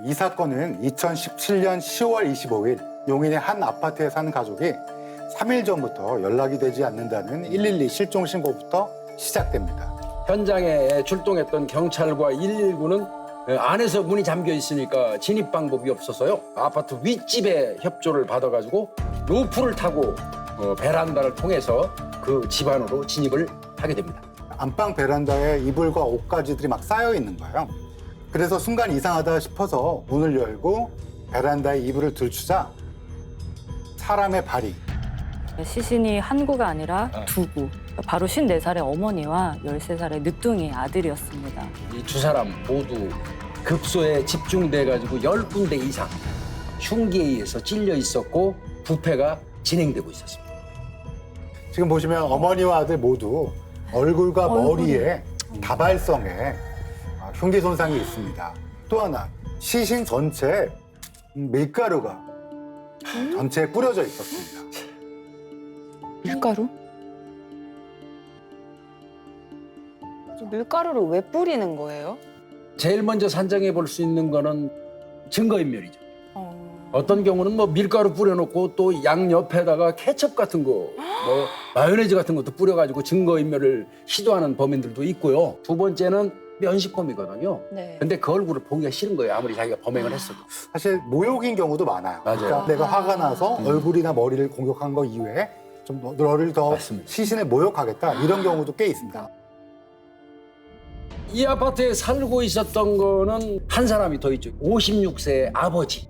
이 사건은 2017년 10월 25일 용인의 한 아파트에 사는 가족이 3일 전부터 연락이 되지 않는다는 112 실종 신고부터 시작됩니다. 현장에 출동했던 경찰과 119는 안에서 문이 잠겨 있으니까 진입 방법이 없어서요. 아파트 윗집에 협조를 받아가지고 로프를 타고 베란다를 통해서 그 집 안으로 진입을 하게 됩니다. 안방 베란다에 이불과 옷가지들이 막 쌓여 있는 거예요. 그래서 순간 이상하다 싶어서 문을 열고 베란다에 이불을 들추자 사람의 발이 시신이 한 구가 아니라 두 구. 바로 54살의 어머니와 13살의 늦둥이 아들이었습니다. 이 두 사람 모두 급소에 집중돼가지고 10군데 이상 흉기에 의해서 찔려 있었고 부패가 진행되고 있었습니다. 지금 보시면 어머니와 아들 모두 얼굴과 머리에 다발성의 흉기 손상이 있습니다. 또 하나 시신 전체에 밀가루가 전체에 뿌려져 있었습니다. 밀가루? 밀가루를 왜 뿌리는 거예요? 제일 먼저 산정해 볼 수 있는 거는 증거인멸이죠. 어떤 경우는 뭐 밀가루 뿌려놓고 또 양 옆에다가 케첩 같은 거, 뭐 마요네즈 같은 것도 뿌려가지고 증거인멸을 시도하는 범인들도 있고요. 두 번째는 면식범이거든요. 네. 근데 그 얼굴을 보기가 싫은 거예요. 아무리 자기가 범행을 했어도. 사실 모욕인 경우도 많아요. 맞아요. 그러니까 내가 화가 나서 얼굴이나 머리를 공격한 거 이외에 좀 너를 더 맞습니다. 시신을 모욕하겠다 이런 경우도 꽤 있습니다. 이 아파트에 살고 있었던 거는 한 사람이 더 있죠. 56세의 아버지.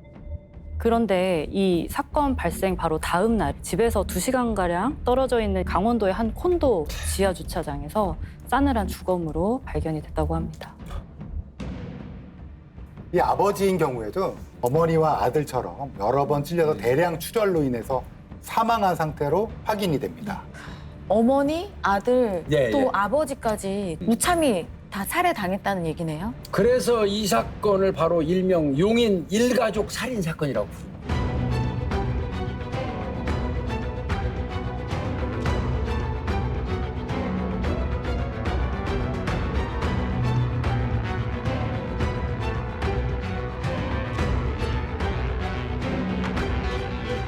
그런데 이 사건 발생 바로 다음 날 집에서 2시간가량 떨어져 있는 강원도의 한 콘도 지하 주차장에서 싸늘한 주검으로 발견이 됐다고 합니다. 이 아버지인 경우에도 어머니와 아들처럼 여러 번 찔려서 대량 출혈로 인해서 사망한 상태로 확인이 됩니다. 어머니, 아들, 예, 또 예. 아버지까지 무참히 다 살해당했다는 얘기네요. 그래서 이 사건을 바로 일명 용인 일가족 살인 사건이라고 부릅니다.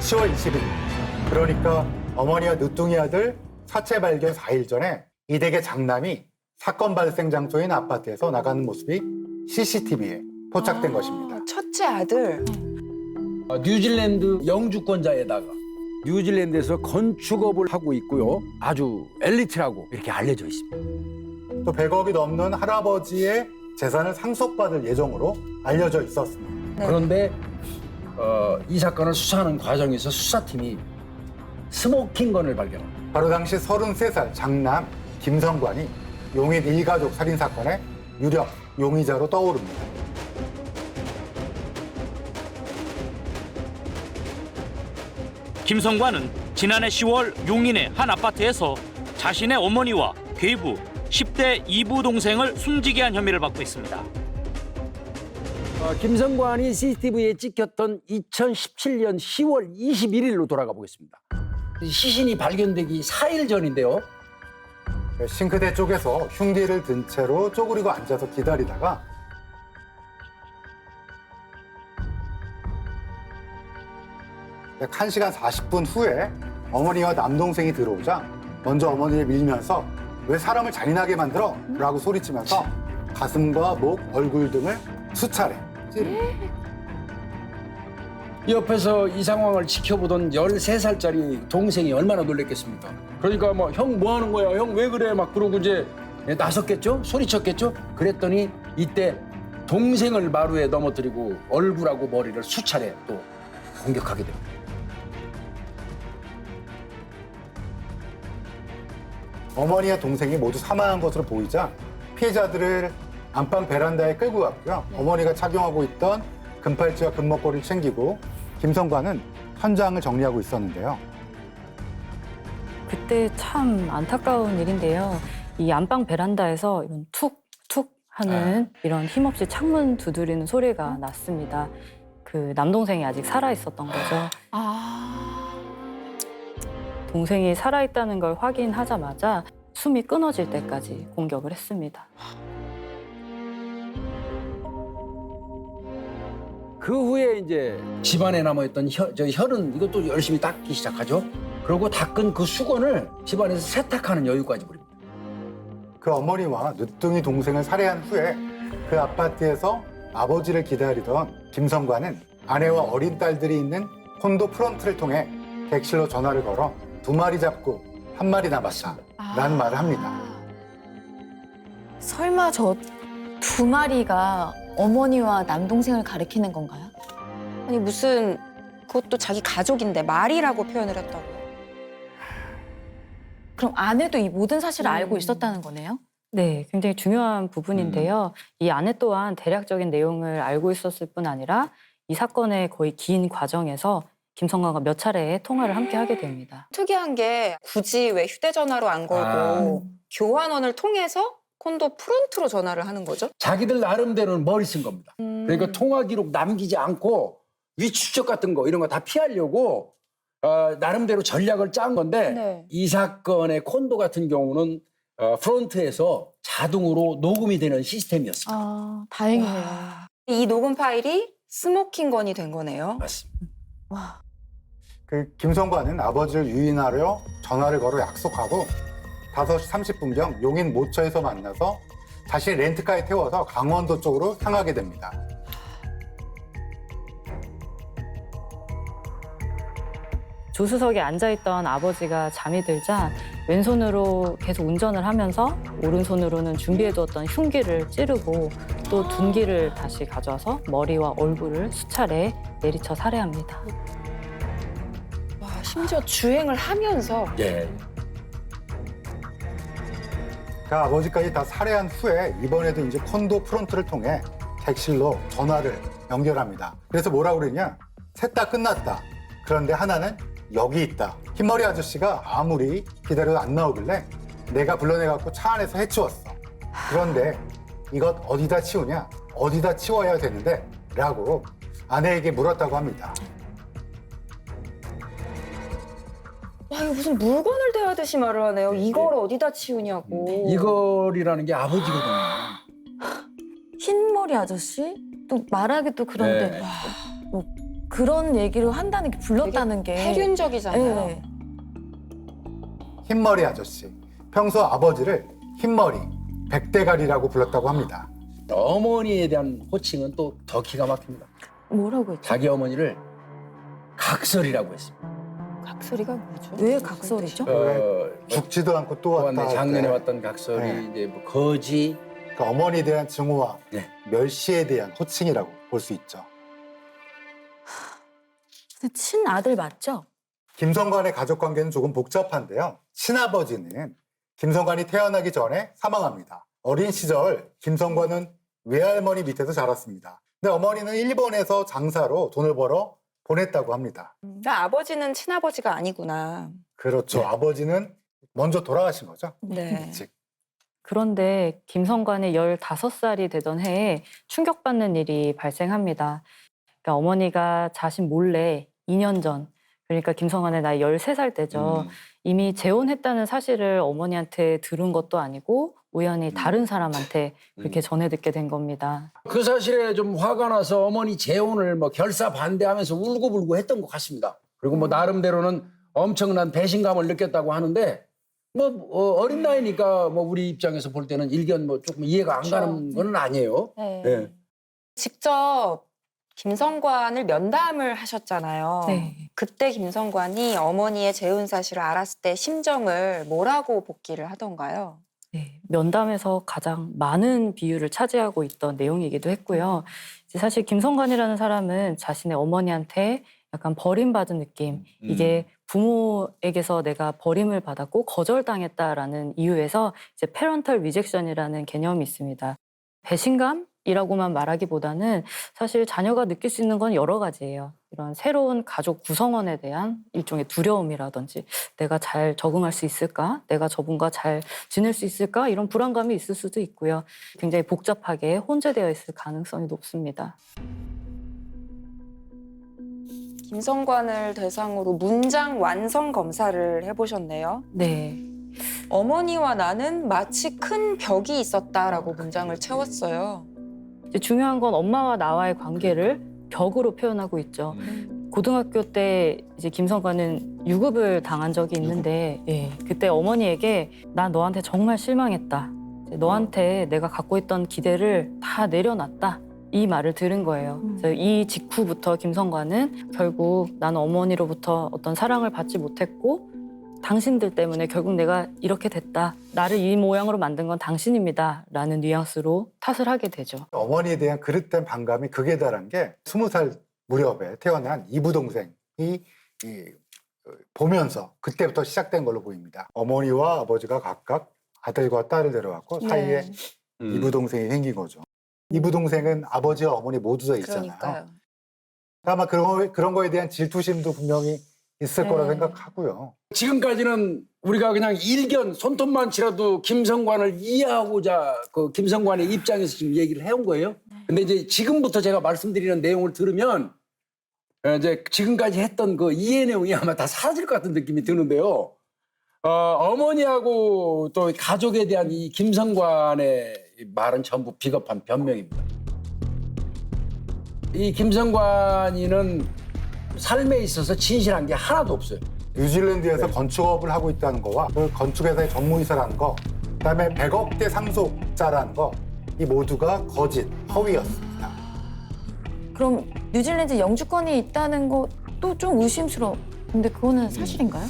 (10월 20일) 그러니까 어머니와 늦둥이 아들 사체 발견 4일 전에 이 댁의 장남이 사건 발생 장소인 아파트에서 나가는 모습이 CCTV에 포착된 것입니다. 첫째 아들. 뉴질랜드 영주권자에다가 뉴질랜드에서 건축업을 하고 있고요. 아주 엘리트라고 이렇게 알려져 있습니다. 또 100억이 넘는 할아버지의 재산을 상속받을 예정으로 알려져 있었습니다. 네. 그런데 이 사건을 수사하는 과정에서 수사팀이 스모킹건을 발견합니다. 바로 당시 33살 장남 김성관이 용인 일가족 살인 사건의 유력 용의자로 떠오릅니다. 김성관은 지난해 10월 용인의 한 아파트에서 자신의 어머니와 괴부, 10대 이부 동생을 숨지게 한 혐의를 받고 있습니다. 김성관이 CCTV에 찍혔던 2017년 10월 21일로 돌아가 보겠습니다. 시신이 발견되기 4일 전인데요. 싱크대 쪽에서 흉기를 든 채로 쪼그리고 앉아서 기다리다가 약 1시간 40분 후에 어머니와 남동생이 들어오자 먼저 어머니를 밀면서 왜 사람을 잔인하게 만들어? 라고 소리치면서 가슴과 목, 얼굴 등을 수차례 찌릅니다. 옆에서 이 상황을 지켜보던 13살짜리 동생이 얼마나 놀랬겠습니까? 그러니까 뭐 형 뭐 하는 거야? 형 왜 그래? 막 그러고 이제 나섰겠죠? 소리쳤겠죠? 그랬더니 이때 동생을 마루에 넘어뜨리고 얼굴하고 머리를 수차례 또 공격하게 됩니다. 어머니와 동생이 모두 사망한 것으로 보이자 피해자들을 안방 베란다에 끌고 갔고요. 어머니가 착용하고 있던 금팔찌와 금목걸이를 챙기고 김성관은 현장을 정리하고 있었는데요. 그때 참 안타까운 일인데요. 이 안방 베란다에서 이런 툭툭 하는 이런 힘없이 창문 두드리는 소리가 났습니다. 그 남동생이 아직 살아 있었던 거죠. 동생이 살아 있다는 걸 확인하자마자 숨이 끊어질 때까지 공격을 했습니다. 그 후에 이제 집안에 남아있던 혈은 이것도 열심히 닦기 시작하죠. 그리고 닦은 그 수건을 집안에서 세탁하는 여유까지 부립니다. 그 어머니와 늦둥이 동생을 살해한 후에 그 아파트에서 아버지를 기다리던 김성관은 아내와 어린 딸들이 있는 콘도 프런트를 통해 객실로 전화를 걸어 2마리 잡고 1마리 남았다 라는 말을 합니다. 설마 저 2마리가 어머니와 남동생을 가리키는 건가요? 아니 무슨 그것도 자기 가족인데 말이라고 표현을 했다고요. 그럼 아내도 이 모든 사실을 알고 있었다는 거네요? 네, 굉장히 중요한 부분인데요. 이 아내 또한 대략적인 내용을 알고 있었을 뿐 아니라 이 사건의 거의 긴 과정에서 김성관과 몇 차례의 통화를 함께 하게 됩니다. 특이한 게 굳이 왜 휴대전화로 안 걸고 교환원을 통해서 콘도 프론트로 전화를 하는 거죠? 자기들 나름대로는 머리 쓴 겁니다. 그러니까 통화 기록 남기지 않고 위추적 같은 거 이런 거 다 피하려고 나름대로 전략을 짠 건데 네. 이 사건의 콘도 같은 경우는 프론트에서 자동으로 녹음이 되는 시스템이었습니다. 아, 다행이네요. 와, 이 녹음 파일이 스모킹건이 된 거네요. 맞습니다. 와. 그 김성관은 아버지를 유인하려 전화를 걸어 약속하고 5시 30분경 용인 모처에서 만나서 자신의 렌트카에 태워서 강원도 쪽으로 향하게 됩니다. 조수석에 앉아있던 아버지가 잠이 들자 왼손으로 계속 운전을 하면서 오른손으로는 준비해두었던 흉기를 찌르고 또 둔기를 다시 가져와서 머리와 얼굴을 수차례 내리쳐 살해합니다. 와, 심지어 주행을 하면서 예. 그 아버지까지 다 살해한 후에 이번에도 이제 콘도 프론트를 통해 객실로 전화를 연결합니다. 그래서 뭐라고 그러냐? 셋 다 끝났다. 그런데 하나는 여기 있다. 흰머리 아저씨가 아무리 기다려도 안 나오길래 내가 불러내갖고 차 안에서 해치웠어. 그런데 이것 어디다 치우냐? 어디다 치워야 되는데? 라고 아내에게 물었다고 합니다. 와, 이거 무슨 물건을 대하듯이 말을 하네요. 이걸 어디다 치우냐고. 이걸이라는 게 아버지거든요. 흰머리 아저씨? 또 말하기 또 그런데 네. 뭐 그런 얘기를 한다는 게 불렀다는 게 폐륜적이잖아요. 네. 흰머리 아저씨. 평소 아버지를 흰머리, 백대가리라고 불렀다고 합니다. 어머니에 대한 호칭은 또 더 기가 막힙니다. 뭐라고 했죠? 자기 어머니를 각설이라고 했습니다. 각소리가 뭐죠? 왜 각설이죠? 죽지도 않고 또 또 왔다. 왔네. 작년에 할 때. 왔던 각설이 네. 이제 뭐 거지. 그 어머니에 대한 증오와 네. 멸시에 대한 호칭이라고 볼 수 있죠. 근데 친아들 맞죠? 김성관의 가족 관계는 조금 복잡한데요. 친아버지는 김성관이 태어나기 전에 사망합니다. 어린 시절 김성관은 외할머니 밑에서 자랐습니다. 근데 어머니는 일본에서 장사로 돈을 벌어 보냈다고 합니다. 그러니까 아버지는 친아버지가 아니구나. 그렇죠. 네. 아버지는 먼저 돌아가신 거죠. 네. 일찍. 그런데 김성관이 15살이 되던 해에 충격받는 일이 발생합니다. 그러니까 어머니가 자신 몰래 2년 전, 그러니까 김성관의 나이 13살 때죠. 이미 재혼했다는 사실을 어머니한테 들은 것도 아니고 우연히 다른 사람한테 그렇게 전해 듣게 된 겁니다. 그 사실에 좀 화가 나서 어머니 재혼을 뭐 결사 반대하면서 울고불고 했던 것 같습니다. 그리고 뭐 나름대로는 엄청난 배신감을 느꼈다고 하는데 뭐 어린 나이니까 뭐 우리 입장에서 볼 때는 일견 뭐 조금 이해가 안 가는 건 아니에요. 네. 네. 직접 김성관을 면담을 하셨잖아요. 네. 그때 김성관이 어머니의 재혼 사실을 알았을 때 심정을 뭐라고 복기를 하던가요? 네, 면담에서 가장 많은 비율을 차지하고 있던 내용이기도 했고요. 이제 사실 김성관이라는 사람은 자신의 어머니한테 약간 버림받은 느낌, 이게 부모에게서 내가 버림을 받았고 거절당했다라는 이유에서 이제 페런털 리젝션이라는 개념이 있습니다. 배신감이라고만 말하기보다는 사실 자녀가 느낄 수 있는 건 여러 가지예요. 이런 새로운 가족 구성원에 대한 일종의 두려움이라든지 내가 잘 적응할 수 있을까? 내가 저분과 잘 지낼 수 있을까? 이런 불안감이 있을 수도 있고요. 굉장히 복잡하게 혼재되어 있을 가능성이 높습니다. 김성관을 대상으로 문장 완성 검사를 해보셨네요. 네. 어머니와 나는 마치 큰 벽이 있었다라고 문장을 채웠어요. 이제 중요한 건 엄마와 나와의 관계를 벽으로 표현하고 있죠. 고등학교 때 이제 김성관은 유급을 당한 적이 있는데 예, 그때 어머니에게 나 너한테 정말 실망했다. 이제 너한테 내가 갖고 있던 기대를 다 내려놨다. 이 말을 들은 거예요. 그래서 이 직후부터 김성관은 결국 나는 어머니로부터 어떤 사랑을 받지 못했고 당신들 때문에 결국 내가 이렇게 됐다. 나를 이 모양으로 만든 건 당신입니다. 라는 뉘앙스로 탓을 하게 되죠. 어머니에 대한 그릇된 반감이 극에 달한 게 20살 무렵에 태어난 이부 동생이 보면서 그때부터 시작된 걸로 보입니다. 어머니와 아버지가 각각 아들과 딸을 데려왔고 사이에 이부 동생이 생긴 거죠. 이부 동생은 아버지와 어머니 모두 다 있잖아요. 그러니까요. 아마 그런 거에 대한 질투심도 분명히 있을 거라 생각하고요. 지금까지는 우리가 그냥 일견 손톱만 치라도 김성관을 이해하고자 그 김성관의 입장에서 지금 얘기를 해온 거예요. 근데 이제 지금부터 제가 말씀드리는 내용을 들으면 이제 지금까지 했던 그 이해 내용이 아마 다 사라질 것 같은 느낌이 드는데요. 어머니하고 또 가족에 대한 이 김성관의 말은 전부 비겁한 변명입니다. 이 김성관이는 삶에 있어서 진실한 게 하나도 없어요. 뉴질랜드에서 건축업을 하고 있다는 거와 그 건축회사의 전무이사라는 거, 그다음에 100억대 상속자라는 거, 이 모두가 거짓, 허위였습니다. 그럼 뉴질랜드 영주권이 있다는 것도 좀 의심스러운데 그거는 사실인가요?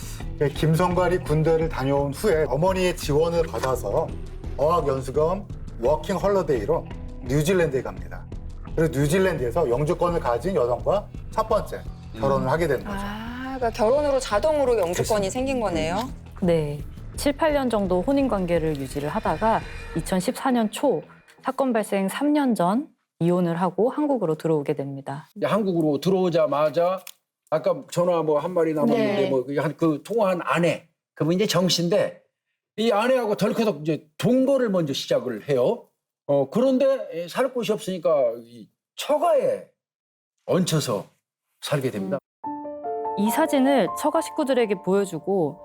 김성관이 군대를 다녀온 후에 어머니의 지원을 받아서 어학연수금 워킹 헐러데이로 뉴질랜드에 갑니다. 그리고 뉴질랜드에서 영주권을 가진 여성과 첫 번째 결혼을 하게 되는 거죠. 그러니까 결혼으로 자동으로 영주권이 생긴 거네요. 네. 7, 8년 정도 혼인 관계를 유지를 하다가 2014년 초 사건 발생 3년 전 이혼을 하고 한국으로 들어오게 됩니다. 이제 한국으로 들어오자마자 아까 전화 뭐 한 마리 남았는데 네. 뭐 그 통화한 아내 그분 이제 정 씨인데 이 아내하고 덜커덕 이제 동거를 먼저 시작을 해요. 그런데 살 곳이 없으니까 이 처가에 얹혀서 살게 됩니다. 이 사진을 처가 식구들에게 보여주고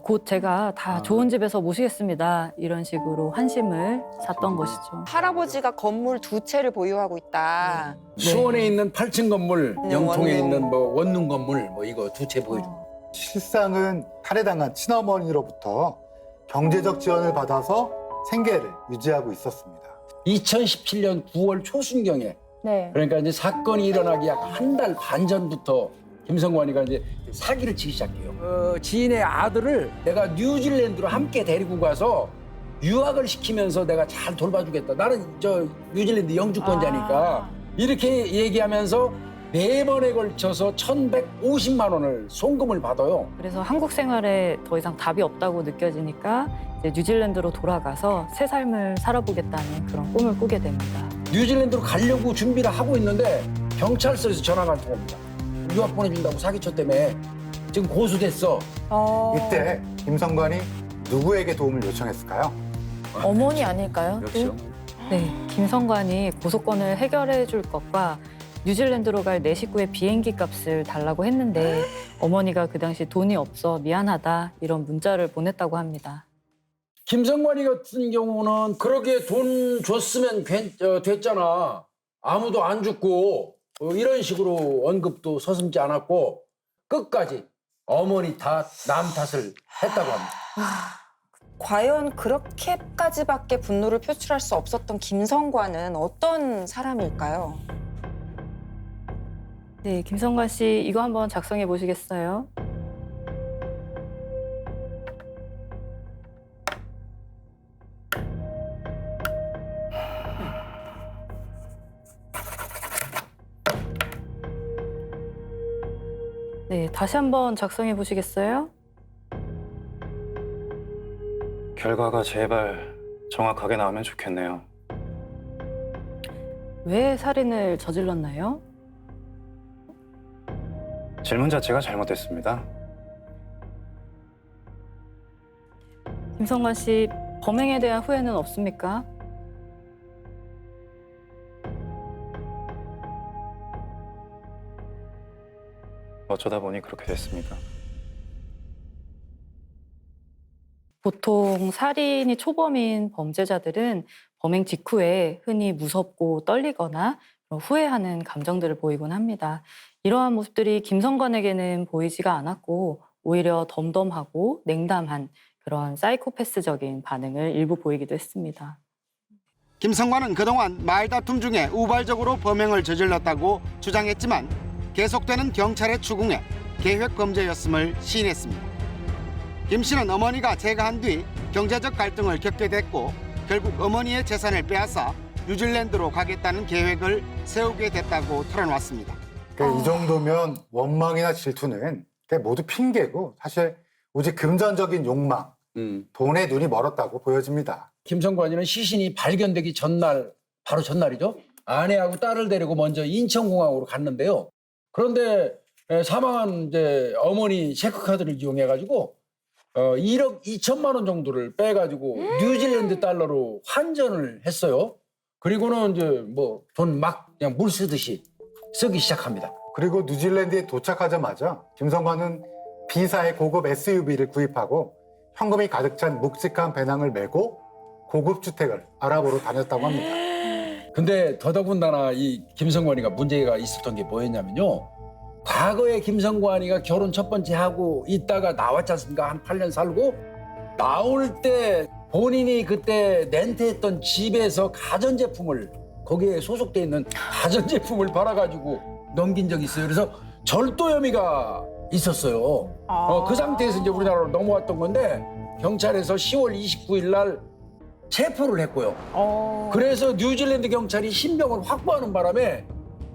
곧 제가 다 좋은 집에서 모시겠습니다. 이런 식으로 환심을 샀던 것이죠. 할아버지가 건물 2채를 보유하고 있다. 수원에 있는 8층 건물, 네, 영통에 원룸. 있는 뭐 원룸 건물 뭐 이거 2채 보여주고. 실상은 탈해당한 친어머니로부터 경제적 지원을 받아서 생계를 유지하고 있었습니다. 2017년 9월 초순경에 네. 그러니까 이제 사건이 일어나기 약 한 달 반 전부터 김성관이가 이제 사기를 치기 시작해요. 지인의 아들을 내가 뉴질랜드로 함께 데리고 가서 유학을 시키면서 내가 잘 돌봐주겠다. 나는 저 뉴질랜드 영주권자니까 이렇게 얘기하면서 4번에 걸쳐서 1,150만 원을 송금을 받아요. 그래서 한국 생활에 더 이상 답이 없다고 느껴지니까 이제 뉴질랜드로 돌아가서 새 삶을 살아보겠다는 그런 꿈을 꾸게 됩니다. 뉴질랜드로 가려고 준비를 하고 있는데 경찰서에서 전화가 한 통 옵니다. 유학 보내준다고 사기쳤 때문에 지금 고소됐어. 이때 김성관이 누구에게 도움을 요청했을까요? 어머니 아닐까요? 역시 네, 김성관이 고소권을 해결해 줄 것과 뉴질랜드로 갈 내 식구의 비행기 값을 달라고 했는데 어머니가 그 당시 돈이 없어 미안하다 이런 문자를 보냈다고 합니다. 김성관이 같은 경우는 그러게 돈 줬으면 됐잖아. 아무도 안 죽고 이런 식으로 언급도 서슴지 않았고 끝까지 어머니 탓, 남 탓을 했다고 합니다. 과연 그렇게까지밖에 분노를 표출할 수 없었던 김성관은 어떤 사람일까요? 네, 김성관 씨 이거 한번 작성해 보시겠어요? 네, 다시 한번 작성해 보시겠어요? 결과가 제발 정확하게 나오면 좋겠네요. 왜 살인을 저질렀나요? 질문 자체가 잘못됐습니다. 김성관 씨 범행에 대한 후회는 없습니까? 어쩌다 보니 그렇게 됐습니다. 보통 살인이 초범인 범죄자들은 범행 직후에 흔히 무섭고 떨리거나 후회하는 감정들을 보이곤 합니다. 이러한 모습들이 김성관에게는 보이지가 않았고 오히려 덤덤하고 냉담한 그런 사이코패스적인 반응을 일부 보이기도 했습니다. 김성관은 그동안 말다툼 중에 우발적으로 범행을 저질렀다고 주장했지만 계속되는 경찰의 추궁에 계획 범죄였음을 시인했습니다. 김 씨는 어머니가 재가한 뒤 경제적 갈등을 겪게 됐고 결국 어머니의 재산을 빼앗아 뉴질랜드로 가겠다는 계획을 세우게 됐다고 털어놨습니다. 이 정도면 원망이나 질투는 모두 핑계고 사실 오직 금전적인 욕망, 돈에 눈이 멀었다고 보여집니다. 김성관이는 시신이 발견되기 전날, 바로 전날이죠. 아내하고 딸을 데리고 먼저 인천공항으로 갔는데요. 그런데 사망한 이제 어머니 체크카드를 이용해가지고 1억 2천만 원 정도를 빼가지고 뉴질랜드 달러로 환전을 했어요. 그리고는 이제 뭐 돈 막 그냥 물 쓰듯이 쓰기 시작합니다. 그리고 뉴질랜드에 도착하자마자 김성관은 B사의 고급 SUV를 구입하고 현금이 가득 찬 묵직한 배낭을 메고 고급 주택을 알아보러 다녔다고 합니다. 근데 더더군다나 이 김성관이가 문제가 있었던 게 뭐였냐면요. 과거에 김성관이가 결혼 첫 번째 하고 있다가 나왔지 않습니까? 한 8년 살고 나올 때 본인이 그때 렌트했던 집에서 가전제품을 거기에 소속돼 있는 가전제품을 팔아가지고 넘긴 적이 있어요. 그래서 절도 혐의가 있었어요. 그 상태에서 이제 우리나라로 넘어왔던 건데 경찰에서 10월 29일 날 체포를 했고요. 그래서 뉴질랜드 경찰이 신병을 확보하는 바람에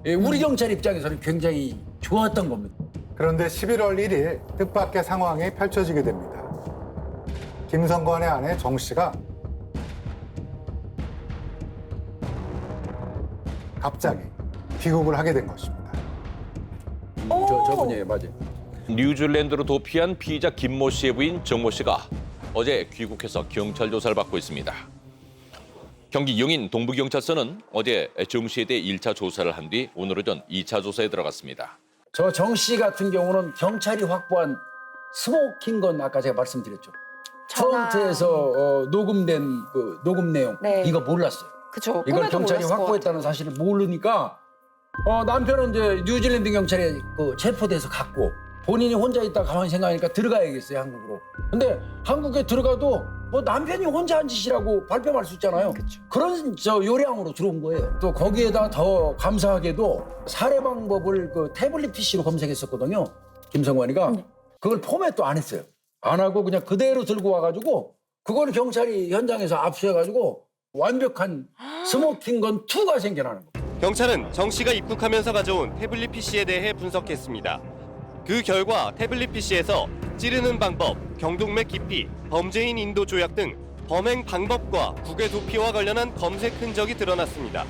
우리 경찰 입장에서는 굉장히 좋았던 겁니다. 그런데 11월 1일 뜻밖의 상황이 펼쳐지게 됩니다. 김성관의 아내 정 씨가 갑자기 귀국을 하게 된 것입니다. 저분이 맞아요. 뉴질랜드로 도피한 피의자 김모 씨의 부인 정모 씨가 어제 귀국해서 경찰 조사를 받고 있습니다. 경기 영인 동부경찰서는 어제 정 씨에 대해 1차 조사를 한 뒤 오늘 오전 2차 조사에 들어갔습니다. 저 정 씨 같은 경우는 경찰이 확보한 스모킹건 아까 제가 말씀드렸죠. 프론트에서 녹음된 그 녹음 내용 네. 이거 몰랐어요. 그죠. 이걸 꿈에도 경찰이 몰랐을 것 확보했다는 사실을 모르니까 남편은 이제 뉴질랜드 경찰에 그 체포돼서 갔고 본인이 혼자 있다 가만히 생각하니까 들어가야겠어요 한국으로. 근데 한국에 들어가도 뭐 남편이 혼자 한 짓이라고 발뺌할 수 있잖아요. 그런 저 요량으로 들어온 거예요. 또 거기에다 더 감사하게도 살해 방법을 그 태블릿 PC로 검색했었거든요. 김성관이가 그걸 포맷도 안 했어요. 안 하고 그냥 그대로 들고 와가지고 그걸 경찰이 현장에서 압수해가지고 완벽한 스모킹건 2가 생겨나는 거예요. 경찰은 정 씨가 입국하면서 가져온 태블릿 PC에 대해 분석했습니다. 그 결과 태블릿 PC에서 찌르는 방법, 경동맥 깊이, 범죄인 인도 조약 등 범행 방법과 국외 도피와 관련한 검색 흔적이 드러났습니다.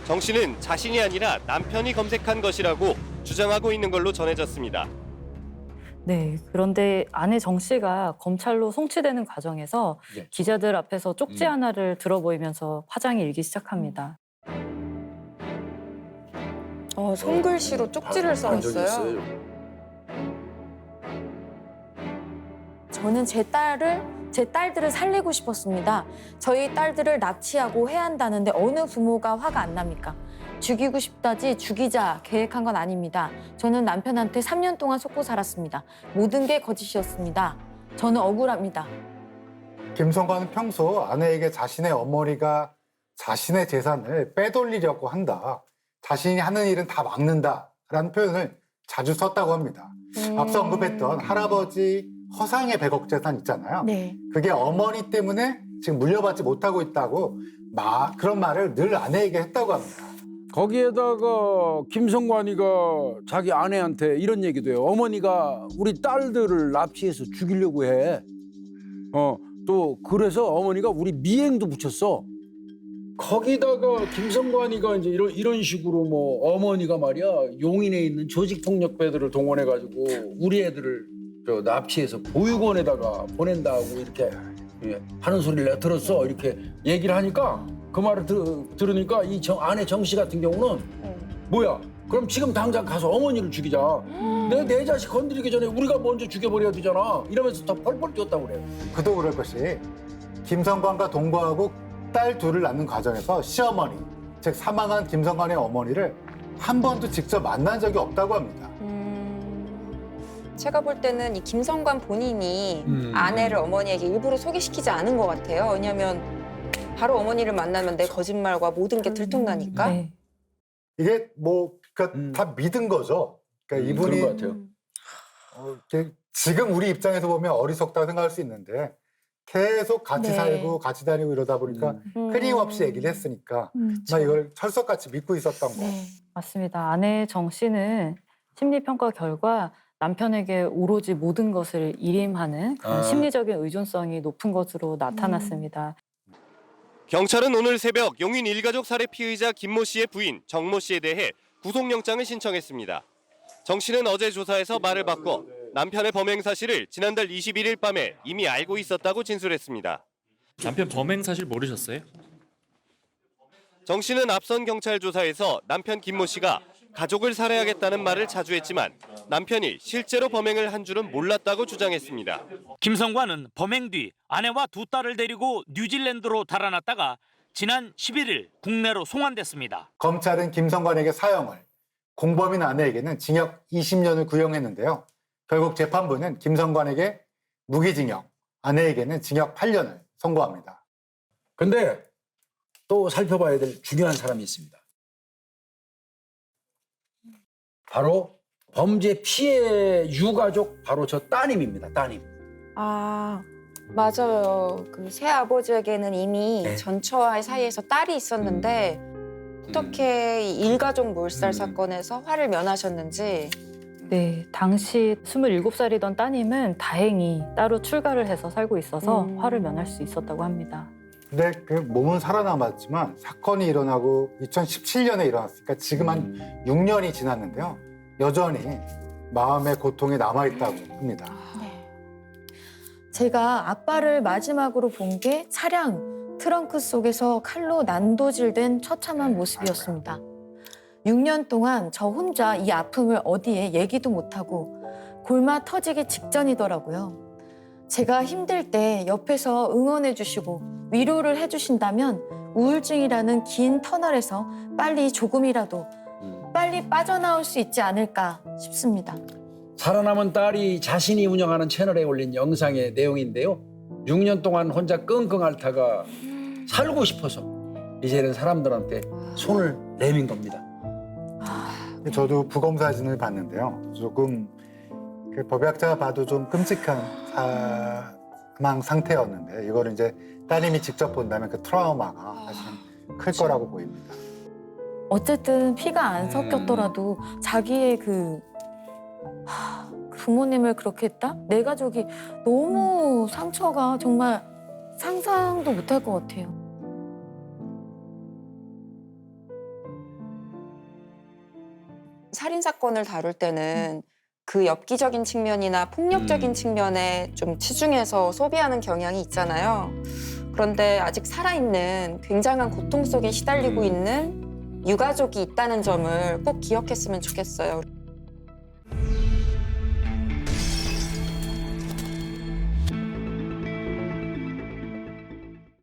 정 씨는 자신이 아니라 남편이 검색한 것이라고 주장하고 있는 걸로 전해졌습니다. 네, 그런데 아내 정 씨가 검찰로 송치되는 과정에서 네. 기자들 앞에서 쪽지 하나를 들어보이면서 화장이 일기 시작합니다. 손글씨로 쪽지를 써있어요. 저는 제 딸들을 살리고 싶었습니다. 저희 딸들을 납치하고 해한다는데 어느 부모가 화가 안 납니까? 죽이고 싶다지 죽이자 계획한 건 아닙니다. 저는 남편한테 3년 동안 속고 살았습니다. 모든 게 거짓이었습니다. 저는 억울합니다. 김성관은 평소 아내에게 자신의 어머니가 자신의 재산을 빼돌리려고 한다. 자신이 하는 일은 다 막는다라는 표현을 자주 썼다고 합니다. 앞서 언급했던 할아버지 허상의 100억 재산 있잖아요. 네. 그게 어머니 때문에 지금 물려받지 못하고 있다고 그런 말을 늘 아내에게 했다고 합니다. 거기에다가 김성관이가 자기 아내한테 이런 얘기도 해요. 어머니가 우리 딸들을 납치해서 죽이려고 해. 또 그래서 어머니가 우리 미행도 붙였어. 거기다가 김성관이가 이제 이런 식으로 뭐 어머니가 말이야 용인에 있는 조직폭력배들을 동원해가지고 우리 애들을 저 납치해서 보육원에다가 보낸다고 이렇게 하는 소리를 내가 들었어. 이렇게 얘기를 하니까 그 말을 들으니까 이 아내 정 씨 같은 경우는 뭐야? 그럼 지금 당장 가서 어머니를 죽이자. 내 자식 건드리기 전에 우리가 먼저 죽여버려야 되잖아. 이러면서 더 펄펄 뛰었다고 그래요. 그도 그럴 것이 김성관과 동거하고 딸 둘을 낳는 과정에서 시어머니 즉 사망한 김성관의 어머니를 한 번도 직접 만난 적이 없다고 합니다. 제가 볼 때는 이 김성관 본인이 아내를 어머니에게 일부러 소개시키지 않은 것 같아요. 왜냐하면 바로 어머니를 만나면 내 거짓말과 모든 게 들통나니까. 네. 이게 뭐 그러니까 다 믿은 거죠. 그러니까 이분이 그런 것 같아요. 이렇게 지금 우리 입장에서 보면 어리석다고 생각할 수 있는데 계속 같이 네. 살고 같이 다니고 이러다 보니까 끊임없이 얘기를 했으니까 나 이걸 철석같이 믿고 있었던 거. 네. 맞습니다. 아내 정 씨는 심리평가 결과 남편에게 오로지 모든 것을 일임하는 그런 아. 심리적인 의존성이 높은 것으로 나타났습니다. 경찰은 오늘 새벽 용인 일가족 살해 피의자 김모 씨의 부인 정모 씨에 대해 구속영장을 신청했습니다. 정 씨는 어제 조사에서 말을 바꿔 남편의 범행 사실을 지난달 21일 밤에 이미 알고 있었다고 진술했습니다. 남편 범행 사실 모르셨어요? 정 씨는 앞선 경찰 조사에서 남편 김모 씨가 가족을 살해하겠다는 말을 자주 했지만 남편이 실제로 범행을 한 줄은 몰랐다고 주장했습니다. 김성관은 범행 뒤 아내와 두 딸을 데리고 뉴질랜드로 달아났다가 지난 11일 국내로 송환됐습니다. 검찰은 김성관에게 사형을, 공범인 아내에게는 징역 20년을 구형했는데요. 결국 재판부는 김성관에게 무기징역, 아내에게는 징역 8년을 선고합니다. 근데 또 살펴봐야 될 중요한 사람이 있습니다. 바로 범죄 피해 유가족 바로 저 따님입니다. 따님. 아, 맞아요. 그 새 아버지에게는 이미 네. 전처와의 사이에서 딸이 있었는데 어떻게 이 일가족 몰살 사건에서 화를 면하셨는지. 네, 당시 27살이던 따님은 다행히 따로 출가를 해서 살고 있어서 화를 면할 수 있었다고 합니다. 근데 그 몸은 살아남았지만 사건이 일어나고 2017년에 일어났으니까 지금 한 6년이 지났는데요. 여전히 마음의 고통이 남아있다고 합니다. 제가 아빠를 마지막으로 본 게 차량 트렁크 속에서 칼로 난도질된 처참한 모습이었습니다. 6년 동안 저 혼자 이 아픔을 어디에 얘기도 못하고 골마 터지기 직전이더라고요. 제가 힘들 때 옆에서 응원해 주시고 위로를 해 주신다면 우울증이라는 긴 터널에서 빨리 조금이라도 빨리 빠져나올 수 있지 않을까 싶습니다. 살아남은 딸이 자신이 운영하는 채널에 올린 영상의 내용인데요. 6년 동안 혼자 끙끙 앓다가 살고 싶어서 이제는 사람들한테 손을 내민 겁니다. 저도 부검 사진을 봤는데요. 조금 그 법의학자가 봐도 좀 끔찍한 사망 상태였는데 이거를 이제 따님이 직접 본다면 그 트라우마가 사실은 클 거라고 보입니다. 어쨌든 피가 안 섞였더라도 자기의 그 부모님을 그렇게 했다? 내 가족이 너무 상처가 정말 상상도 못할 것 같아요. 살인 사건을 다룰 때는 그 엽기적인 측면이나 폭력적인 측면에 좀 치중해서 소비하는 경향이 있잖아요. 그런데 아직 살아있는 굉장한 고통 속에 시달리고 있는 유가족이 있다는 점을 꼭 기억했으면 좋겠어요.